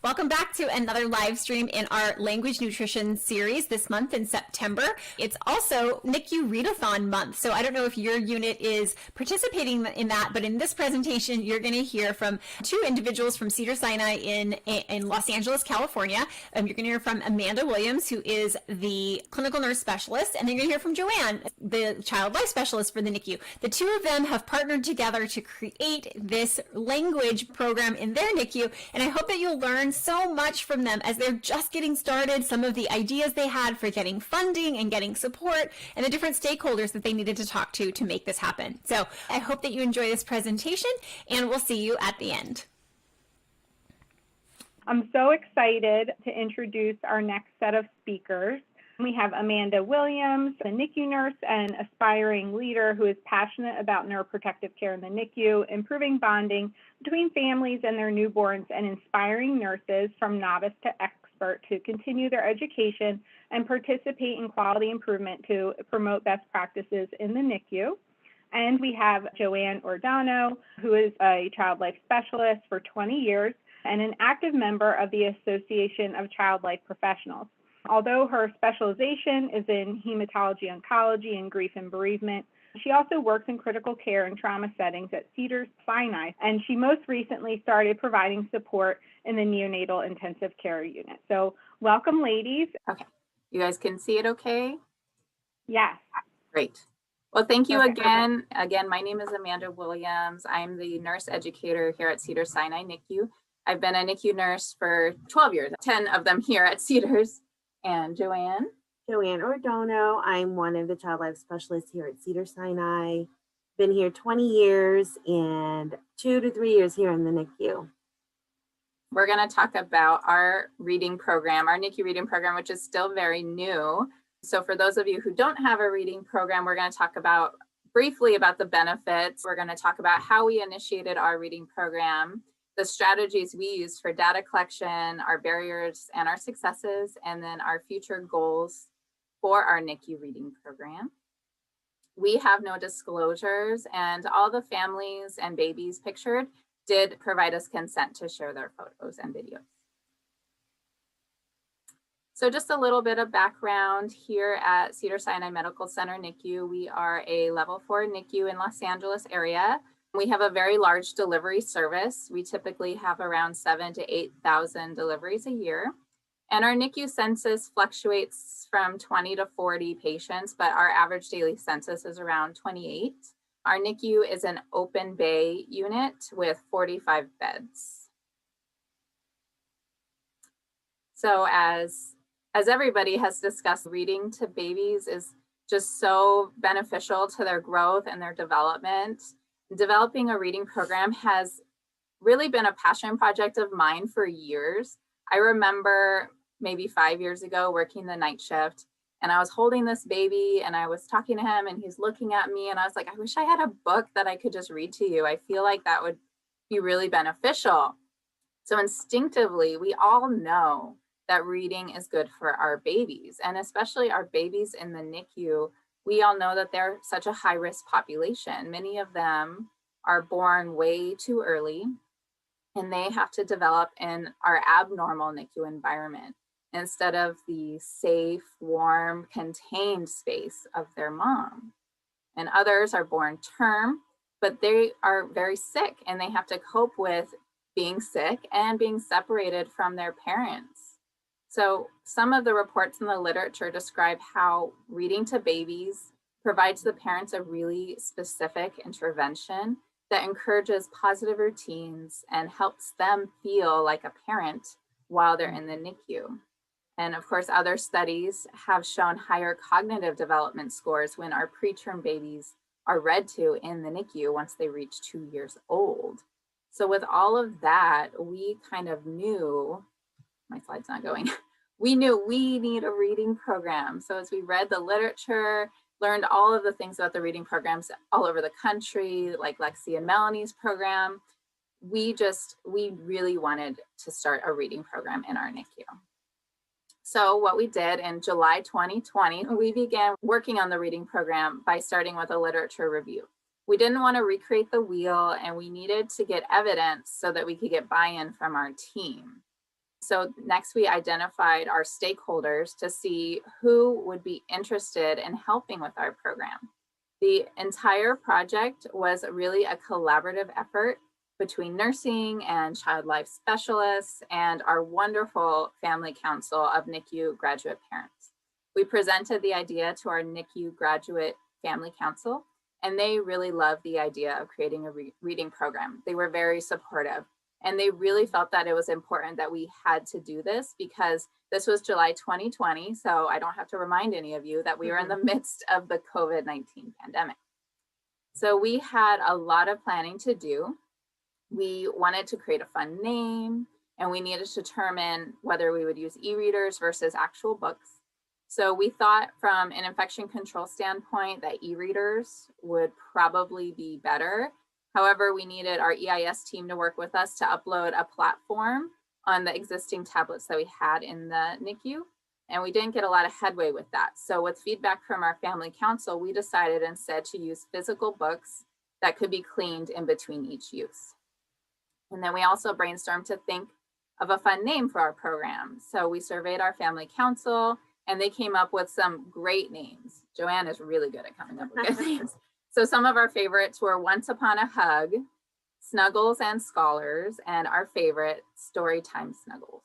Welcome back to another live stream in our language nutrition series this month in September. It's also NICU Readathon month, so I don't know if your unit is participating in that, but in this presentation, you're going to hear from two individuals from Cedars-Sinai in Los Angeles, California. You're going to hear from Amanda Williams, who is the clinical nurse specialist, and then you're going to hear from Joanne, the child life specialist for the NICU. The two of them have partnered together to create this language program in their NICU, and I hope that you'll learn so much from them as they're just getting started, some of the ideas they had for getting funding and getting support, and the different stakeholders that they needed to talk to make this happen. So I hope that you enjoy this presentation, and we'll see you at the end. I'm so excited to introduce our next set of speakers. We have Amanda Williams, a NICU nurse and aspiring leader who is passionate about neuroprotective care in the NICU, improving bonding between families and their newborns, and inspiring nurses from novice to expert to continue their education and participate in quality improvement to promote best practices in the NICU. And we have Joanne Odono, who is a child life specialist for 20 years and an active member of the Association of Child Life Professionals. Although her specialization is in hematology oncology and grief and bereavement, she also works in critical care and trauma settings at Cedars-Sinai, and she most recently started providing support in the neonatal intensive care unit. So welcome, ladies. Okay, you guys can see it okay? Yes. Great. Well, thank you Okay, again. Again, my name is Amanda Williams. I'm the nurse educator here at Cedars-Sinai NICU. I've been a NICU nurse for 12 years, 10 of them here at Cedars. And Joanne? Joanne Odono. I'm one of the child life specialists here at Cedars-Sinai. Been here 20 years and 2 to 3 years here in the NICU. We're going to talk about our reading program, our NICU reading program, which is still very new. So for those of you who don't have a reading program, we're going to talk about briefly about the benefits. We're going to talk about how we initiated our reading program, the strategies we use for data collection, our barriers and our successes, and then our future goals for our NICU reading program. We have no disclosures, and all the families and babies pictured did provide us consent to share their photos and videos. So just a little bit of background here at Cedars-Sinai Medical Center NICU. We are a level 4 NICU in Los Angeles area. We have a very large delivery service. We typically have around 7,000 to 8,000 deliveries a year. And our NICU census fluctuates from 20 to 40 patients, but our average daily census is around 28. Our NICU is an open bay unit with 45 beds. So as everybody has discussed, reading to babies is just so beneficial to their growth and their development. Developing a reading program has really been a passion project of mine for years. I remember maybe 5 years ago working the night shift, and I was holding this baby and I was talking to him and he's looking at me, and I was like, I wish I had a book that I could just read to you. I feel like that would be really beneficial. So instinctively, we all know that reading is good for our babies, and especially our babies in the NICU. We all know that they're such a high-risk population. Many of them are born way too early, and they have to develop in our abnormal NICU environment instead of the safe, warm, contained space of their mom. And others are born term, but they are very sick, and they have to cope with being sick and being separated from their parents. So some of the reports in the literature describe how reading to babies provides the parents a really specific intervention that encourages positive routines and helps them feel like a parent while they're in the NICU. And of course, other studies have shown higher cognitive development scores when our preterm babies are read to in the NICU once they reach 2 years old. So with all of that, we kind of knew, my slide's not going, we knew we need a reading program. So as we read the literature, learned all of the things about the reading programs all over the country, like Lexi and Melanie's program, we really wanted to start a reading program in our NICU. So what we did in July 2020, we began working on the reading program by starting with a literature review. We didn't want to recreate the wheel, and we needed to get evidence so that we could get buy-in from our team. So next we identified our stakeholders to see who would be interested in helping with our program. The entire project was really a collaborative effort between nursing and child life specialists and our wonderful family council of NICU graduate parents. We presented the idea to our NICU graduate family council, and they really loved the idea of creating a reading program. They were very supportive. And they really felt that it was important that we had to do this because this was July 2020. So I don't have to remind any of you that we were in the midst of the COVID-19 pandemic. So we had a lot of planning to do. We wanted to create a fun name, and we needed to determine whether we would use e-readers versus actual books. So we thought from an infection control standpoint that e-readers would probably be better. However, we needed our EIS team to work with us to upload a platform on the existing tablets that we had in the NICU, and we didn't get a lot of headway with that. So with feedback from our family council, we decided instead to use physical books that could be cleaned in between each use. And then we also brainstormed to think of a fun name for our program. So we surveyed our family council, and they came up with some great names. Joanne is really good at coming up with good names. So some of our favorites were Once Upon a Hug, Snuggles and Scholars, and our favorite, Storytime Snuggles.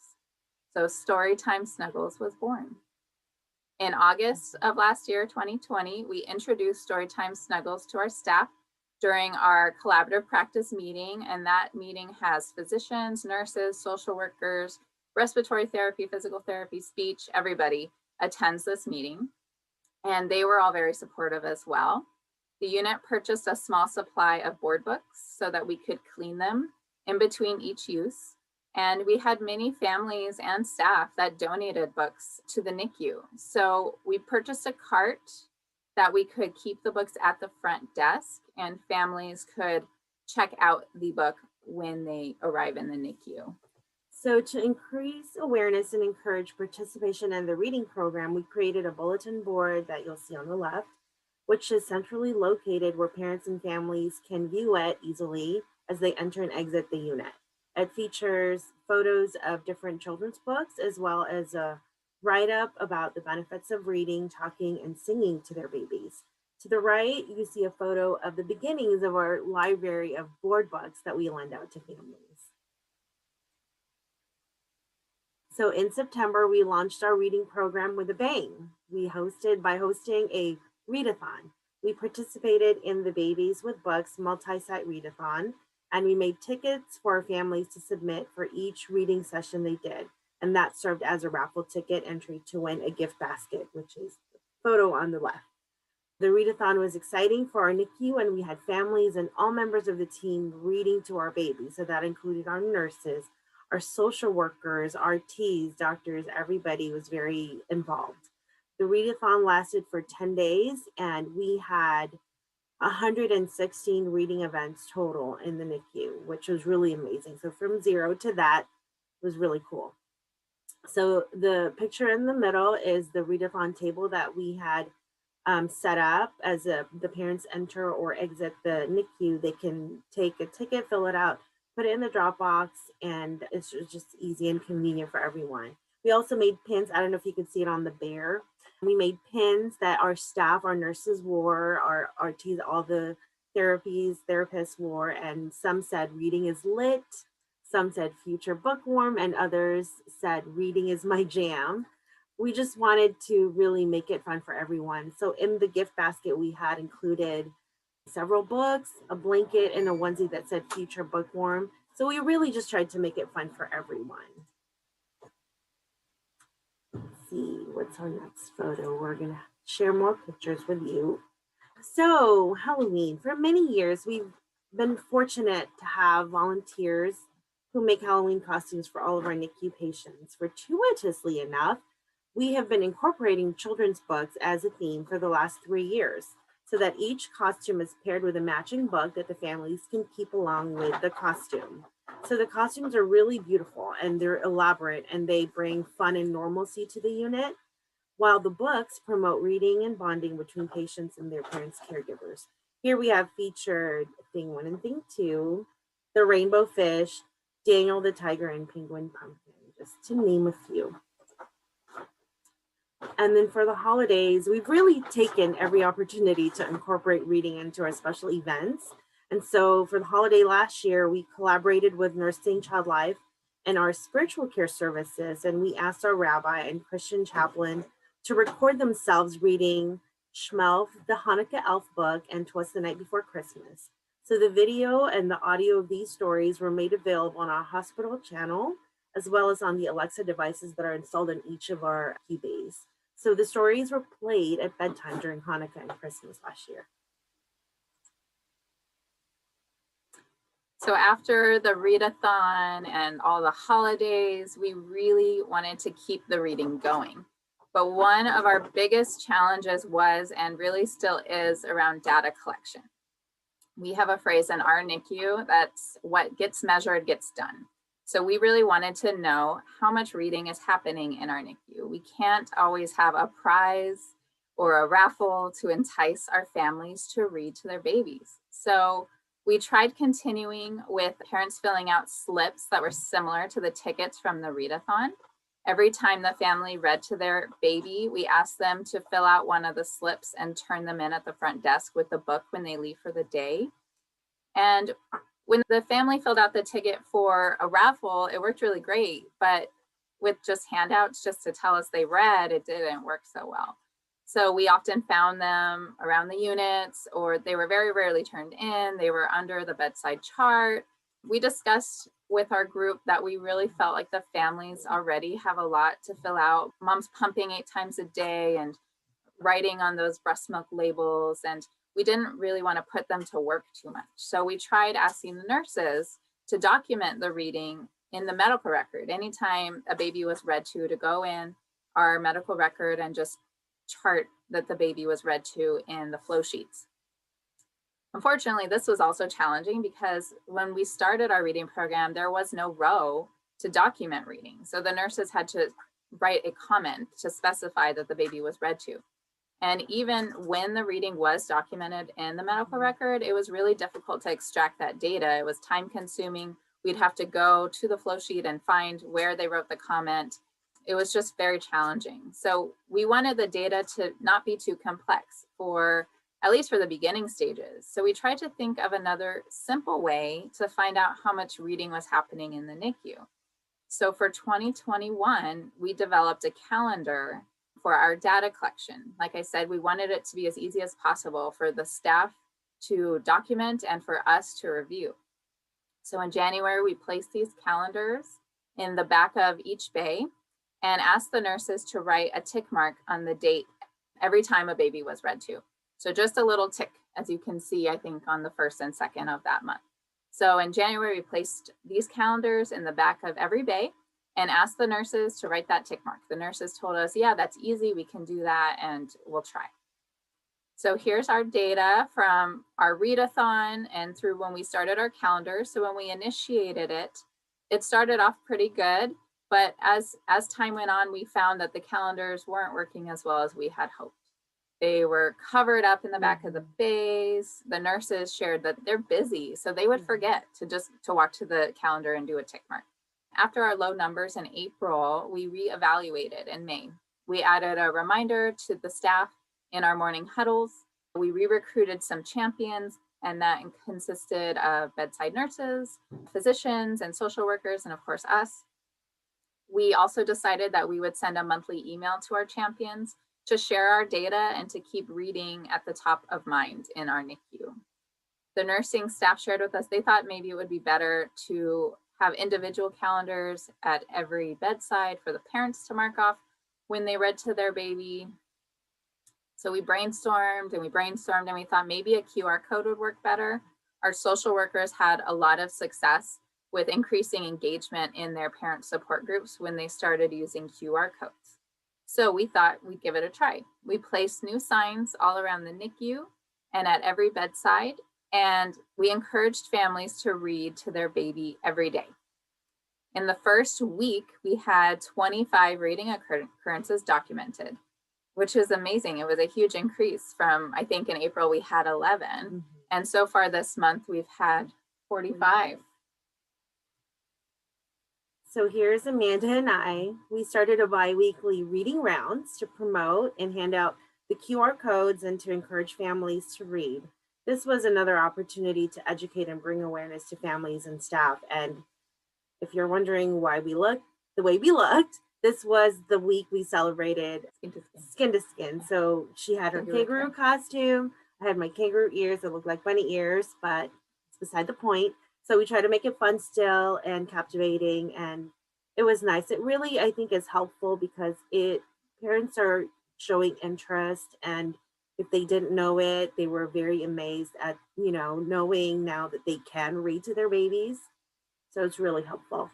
So Storytime Snuggles was born. In August of last year, 2020, we introduced Storytime Snuggles to our staff during our collaborative practice meeting, and that meeting has physicians, nurses, social workers, respiratory therapy, physical therapy, speech, everybody attends this meeting, and they were all very supportive as well. The unit purchased a small supply of board books so that we could clean them in between each use. And we had many families and staff that donated books to the NICU. So we purchased a cart that we could keep the books at the front desk, and families could check out the book when they arrive in the NICU. So to increase awareness and encourage participation in the reading program, we created a bulletin board that you'll see on the left, which is centrally located where parents and families can view it easily as they enter and exit the unit. It features photos of different children's books, as well as a write-up about the benefits of reading, talking, and singing to their babies. To the right, you see a photo of the beginnings of our library of board books that we lend out to families. So in September, we launched our reading program with a bang. By hosting a Readathon. We participated in the Babies with Books multi-site readathon, and we made tickets for our families to submit for each reading session they did. And that served as a raffle ticket entry to win a gift basket, which is the photo on the left. The readathon was exciting for our NICU, and we had families and all members of the team reading to our babies. So that included our nurses, our social workers, RTs, doctors, everybody was very involved. The readathon lasted for 10 days, and we had 116 reading events total in the NICU, which was really amazing. So from 0 to that was really cool. So the picture in the middle is the readathon table that we had set up. As the parents enter or exit the NICU, they can take a ticket, fill it out, put it in the drop box, and it's just easy and convenient for everyone. We also made pins. I don't know if you can see it on the bear. We made pins that our staff, our nurses wore, our RTs, all the therapists wore, and some said reading is lit, some said future bookworm, and others said reading is my jam. We just wanted to really make it fun for everyone. So in the gift basket, we had included several books, a blanket, and a onesie that said future bookworm. So we really just tried to make it fun for everyone. See what's our next photo. We're gonna share more pictures with you. So Halloween, for many years, we've been fortunate to have volunteers who make Halloween costumes for all of our NICU patients. Fortuitously enough, we have been incorporating children's books as a theme for the last 3 years, so that each costume is paired with a matching book that the families can keep along with the costume. So the costumes are really beautiful and they're elaborate, and they bring fun and normalcy to the unit, while the books promote reading and bonding between patients and their parents' caregivers. Here we have featured Thing 1 and Thing 2, the Rainbow Fish, Daniel the Tiger, and Penguin Pumpkin. just to name a few. And then for the holidays, we've really taken every opportunity to incorporate reading into our special events. And so for the holiday last year, we collaborated with Nursing Child Life and our spiritual care services, and we asked our rabbi and Christian chaplain to record themselves reading Shmelf, the Hanukkah Elf book, and 'Twas the Night Before Christmas. So the video and the audio of these stories were made available on our hospital channel, as well as on the Alexa devices that are installed in each of our ICU bays. So the stories were played at bedtime during Hanukkah and Christmas last year. So after the readathon and all the holidays, we really wanted to keep the reading going. But one of our biggest challenges was, and really still is, around data collection. We have a phrase in our NICU that's what gets measured gets done. So we really wanted to know how much reading is happening in our NICU. We can't always have a prize or a raffle to entice our families to read to their babies. So we tried continuing with parents filling out slips that were similar to the tickets from the readathon. Every time the family read to their baby, we asked them to fill out one of the slips and turn them in at the front desk with the book when they leave for the day. And when the family filled out the ticket for a raffle, it worked really great, but with just handouts just to tell us they read, it didn't work so well. So we often found them around the units, or they were very rarely turned in. They were under the bedside chart. We discussed with our group that we really felt like the families already have a lot to fill out. Mom's pumping 8 times a day and writing on those breast milk labels, and we didn't really want to put them to work too much. So we tried asking the nurses to document the reading in the medical record. Anytime a baby was read to go in our medical record and just chart that the baby was read to in the flow sheets. Unfortunately, this was also challenging because when we started our reading program, there was no row to document reading. So the nurses had to write a comment to specify that the baby was read to. And even when the reading was documented in the medical record, it was really difficult to extract that data. It was time consuming. We'd have to go to the flow sheet and find where they wrote the comment. It was just very challenging. So we wanted the data to not be too complex at least for the beginning stages. So we tried to think of another simple way to find out how much reading was happening in the NICU. So for 2021, we developed a calendar for our data collection. Like I said, we wanted it to be as easy as possible for the staff to document and for us to review. So in January, we placed these calendars in the back of each bay and asked the nurses to write a tick mark on the date every time a baby was read to. So just a little tick, as you can see, I think on the 1st and 2nd of that month. So in January, we placed these calendars in the back of every bay and asked the nurses to write that tick mark. The nurses told us, yeah, that's easy, we can do that, and we'll try. So here's our data from our readathon and through when we started our calendar. So when we initiated it, it started off pretty good, but as time went on, we found that the calendars weren't working as well as we had hoped. They were covered up in the back of the bays. The nurses shared that they're busy, so they would forget to walk to the calendar and do a tick mark. After our low numbers in April, we reevaluated in May. We added a reminder to the staff in our morning huddles. We re-recruited some champions, and that consisted of bedside nurses, physicians, and social workers, and of course us. We also decided that we would send a monthly email to our champions to share our data and to keep reading at the top of mind in our NICU. The nursing staff shared with us, they thought maybe it would be better to have individual calendars at every bedside for the parents to mark off when they read to their baby. So we brainstormed and we thought maybe a QR code would work better. Our social workers had a lot of success with increasing engagement in their parent support groups when they started using QR codes. So we thought we'd give it a try. We placed new signs all around the NICU and at every bedside, and we encouraged families to read to their baby every day. In the first week, we had 25 reading occurrences documented, which is amazing. It was a huge increase from, I think in April we had 11. Mm-hmm. And so far this month, we've had 45. So here's Amanda and I. We started a bi-weekly reading rounds to promote and hand out the QR codes and to encourage families to read. This was another opportunity to educate and bring awareness to families and staff. And if you're wondering why we looked the way we looked, this was the week we celebrated skin to skin. So she had her kangaroo costume. I had my kangaroo ears that looked like bunny ears, but it's beside the point. So we try to make it fun still and captivating, and it was nice. It really, I think, is helpful because parents are showing interest, and if they didn't know it, they were very amazed at, knowing now that they can read to their babies. So it's really helpful.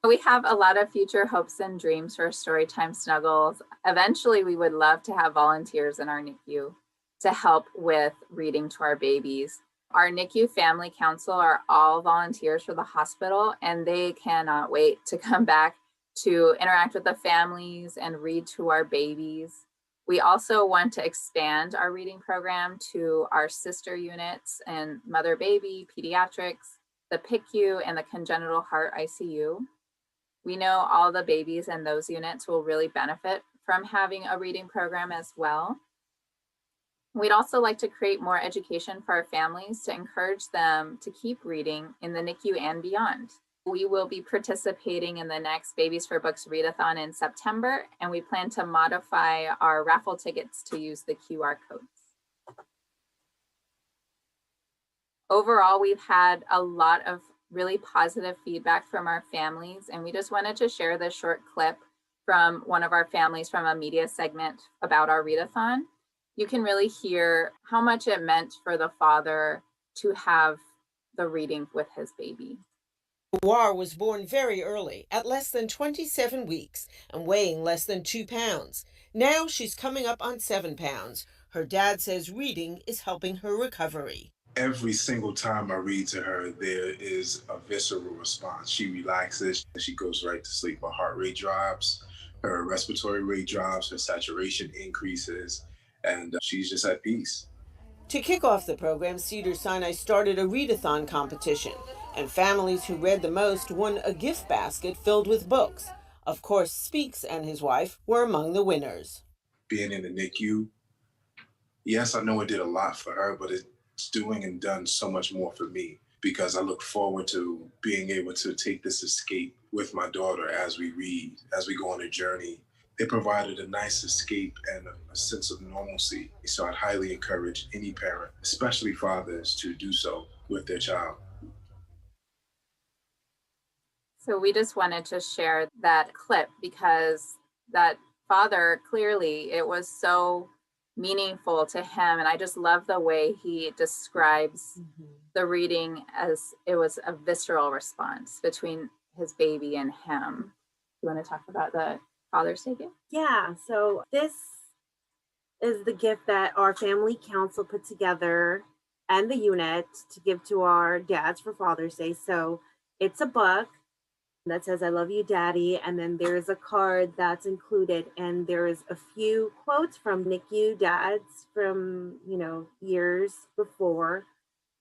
We have a lot of future hopes and dreams for Storytime Snuggles. Eventually, we would love to have volunteers in our NICU to help with reading to our babies. Our NICU Family Council are all volunteers for the hospital, and they cannot wait to come back to interact with the families and read to our babies. We also want to expand our reading program to our sister units and mother-baby, pediatrics, the PICU, and the congenital heart ICU. We know all the babies in those units will really benefit from having a reading program as well. We'd also like to create more education for our families to encourage them to keep reading in the NICU and beyond. We will be participating in the next Babies for Books Readathon in September, and we plan to modify our raffle tickets to use the QR codes. Overall, we've had a lot of really positive feedback from our families, and we just wanted to share this short clip from one of our families from a media segment about our readathon. You can really hear how much it meant for the father to have the reading with his baby. War was born very early, at less than 27 weeks and weighing less than 2 pounds. Now she's coming up on 7 pounds. Her dad says reading is helping her recovery. Every single time I read to her, there is a visceral response. She relaxes, she goes right to sleep. Her heart rate drops, her respiratory rate drops, her saturation increases, and she's just at peace. To kick off the program, Cedars-Sinai started a readathon competition, and families who read the most won a gift basket filled with books. Of course, Speaks and his wife were among the winners. Being in the NICU, yes, I know it did a lot for her, but it's doing and done so much more for me, because I look forward to being able to take this escape with my daughter as we read, as we go on a journey. It provided a nice escape and a sense of normalcy. So I'd highly encourage any parent, especially fathers, to do so with their child. So we just wanted to share that clip because that father, clearly, it was so meaningful to him. And I just love the way he describes the reading as it was a visceral response between his baby and him. You want to talk about the Father's Day gift? Yeah, so this is the gift that our family council put together and the unit to give to our dads for Father's Day. So it's a book that says, "I love you, Daddy." And then there's a card that's included. And there's a few quotes from NICU dads from, years before.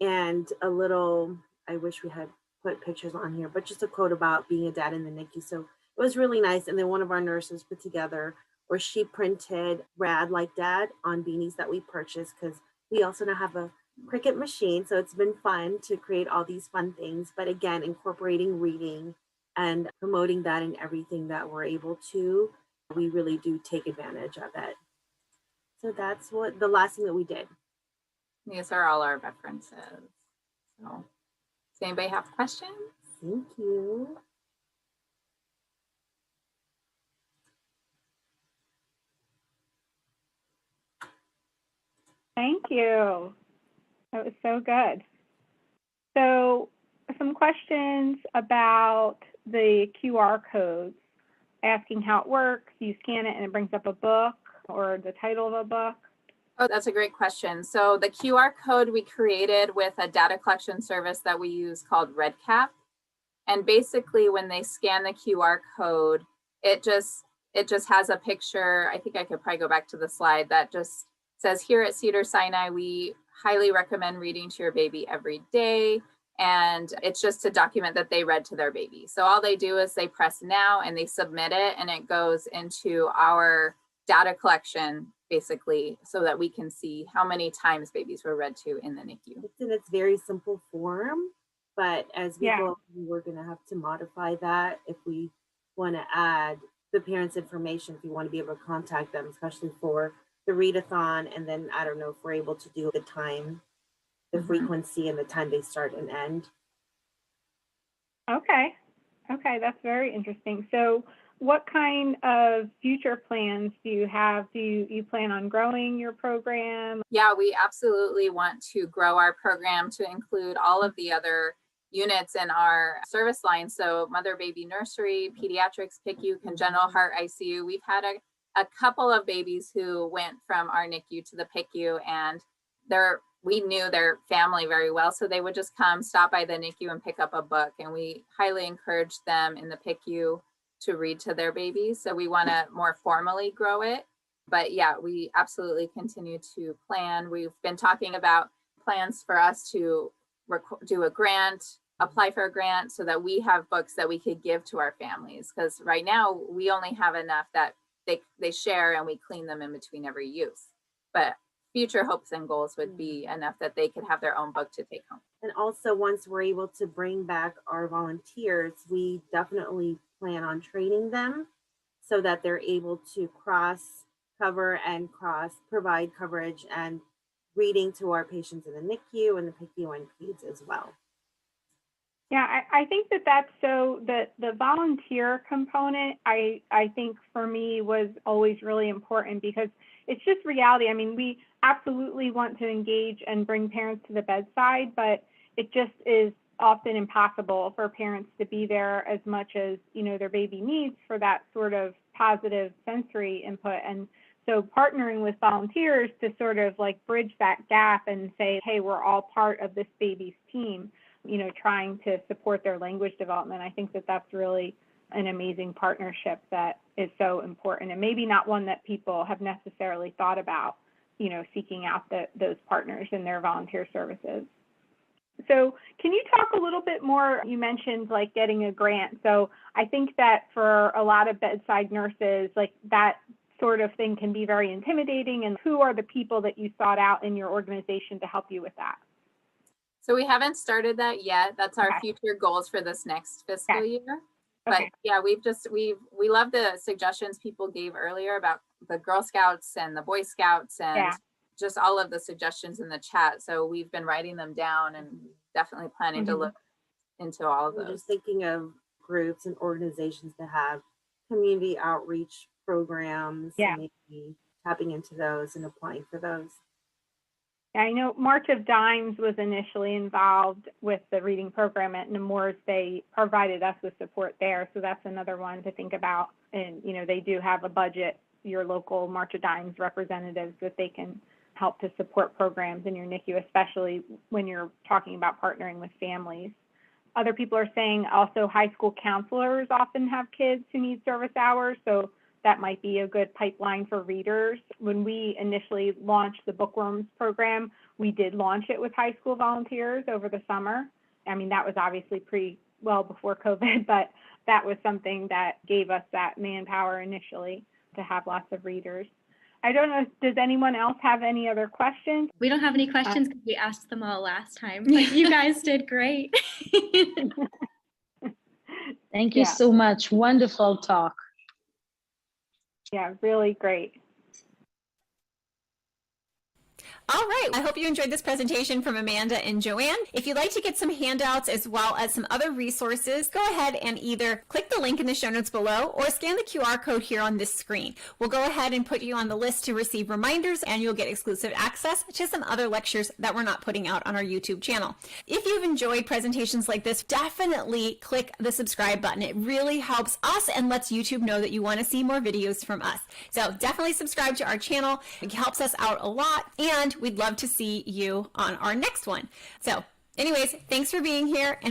And a little, I wish we had put pictures on here, but just a quote about being a dad in the NICU. So it was really nice. And then one of our nurses put together, or she printed "Rad Like Dad" on beanies that we purchased, because we also now have a Cricut machine. So it's been fun to create all these fun things. But again, incorporating reading and promoting that in everything that we're able to, we really do take advantage of it. So that's what the last thing that we did. These are all our references. So does anybody have questions? Thank you. Thank you. That was so good. So some questions about the QR codes, asking how it works. You scan it and it brings up a book or the title of a book. Oh, that's a great question. So the QR code we created with a data collection service that we use called RedCap. And basically when they scan the QR code, it just has a picture. I think I could probably go back to the slide that just says here at Cedars-Sinai, we highly recommend reading to your baby every day. And it's just to document that they read to their baby. So all they do is they press now and they submit it, and it goes into our data collection, basically, so that we can see how many times babies were read to in the NICU. It's in its very simple form, but as we go, we're going to have to modify that if we want to add the parents' information, if you want to be able to contact them, especially for the readathon. And then I don't know if we're able to do the time, the frequency, and the time they start and end. Okay, that's very interesting. So what kind of future plans do you have? Do you plan on growing your program? Yeah, we absolutely want to grow our program to include all of the other units in our service line. So mother baby nursery, pediatrics, PICU, congenital heart ICU. We've had a couple of babies who went from our NICU to the PICU, and we knew their family very well. So they would just come, stop by the NICU and pick up a book. And we highly encourage them in the PICU to read to their babies. So we want to more formally grow it. But yeah, we absolutely continue to plan. We've been talking about plans for us to do a grant, apply for a grant, so that we have books that we could give to our families. Because right now we only have enough that they share and we clean them in between every use. But future hopes and goals would be enough that they could have their own book to take home. And also, once we're able to bring back our volunteers, we definitely plan on training them so that they're able to cross cover and provide coverage and reading to our patients in the NICU and the PICU and peds as well. Yeah, I think that's so the volunteer component, I think for me was always really important, because it's just reality. I mean, we absolutely want to engage and bring parents to the bedside, but it just is often impossible for parents to be there as much as, their baby needs for that sort of positive sensory input. And so partnering with volunteers to sort of like bridge that gap and say, hey, we're all part of this baby's team, trying to support their language development. I think that's really an amazing partnership that is so important, and maybe not one that people have necessarily thought about, seeking out those partners in their volunteer services. So can you talk a little bit more? You mentioned like getting a grant. So I think that for a lot of bedside nurses, like that sort of thing can be very intimidating. And who are the people that you sought out in your organization to help you with that? So we haven't started that yet. That's our future goals for this next fiscal year. But yeah, we love the suggestions people gave earlier about the Girl Scouts and the Boy Scouts and just all of the suggestions in the chat. So we've been writing them down and definitely planning to look into all of those. Just thinking of groups and organizations that have community outreach programs, and maybe tapping into those and applying for those. I know March of Dimes was initially involved with the reading program at Nemours. They provided us with support there. So that's another one to think about. And, they do have a budget, your local March of Dimes representatives, that they can help to support programs in your NICU, especially when you're talking about partnering with families. Other people are saying also high school counselors often have kids who need service hours. So that might be a good pipeline for readers. When we initially launched the Bookworms program, we did launch it with high school volunteers over the summer. I mean, that was obviously well before COVID, but that was something that gave us that manpower initially to have lots of readers. I don't know, does anyone else have any other questions? We don't have any questions because we asked them all last time, but you guys did great. Thank you so much. Wonderful talk. Yeah, really great. All right. I hope you enjoyed this presentation from Amanda and Joanne. If you'd like to get some handouts as well as some other resources, go ahead and either click the link in the show notes below or scan the QR code here on this screen. We'll go ahead and put you on the list to receive reminders, and you'll get exclusive access to some other lectures that we're not putting out on our YouTube channel. If you've enjoyed presentations like this, definitely click the subscribe button. It really helps us and lets YouTube know that you want to see more videos from us. So definitely subscribe to our channel. It helps us out a lot, and we'd love to see you on our next one. So anyways, thanks for being here, and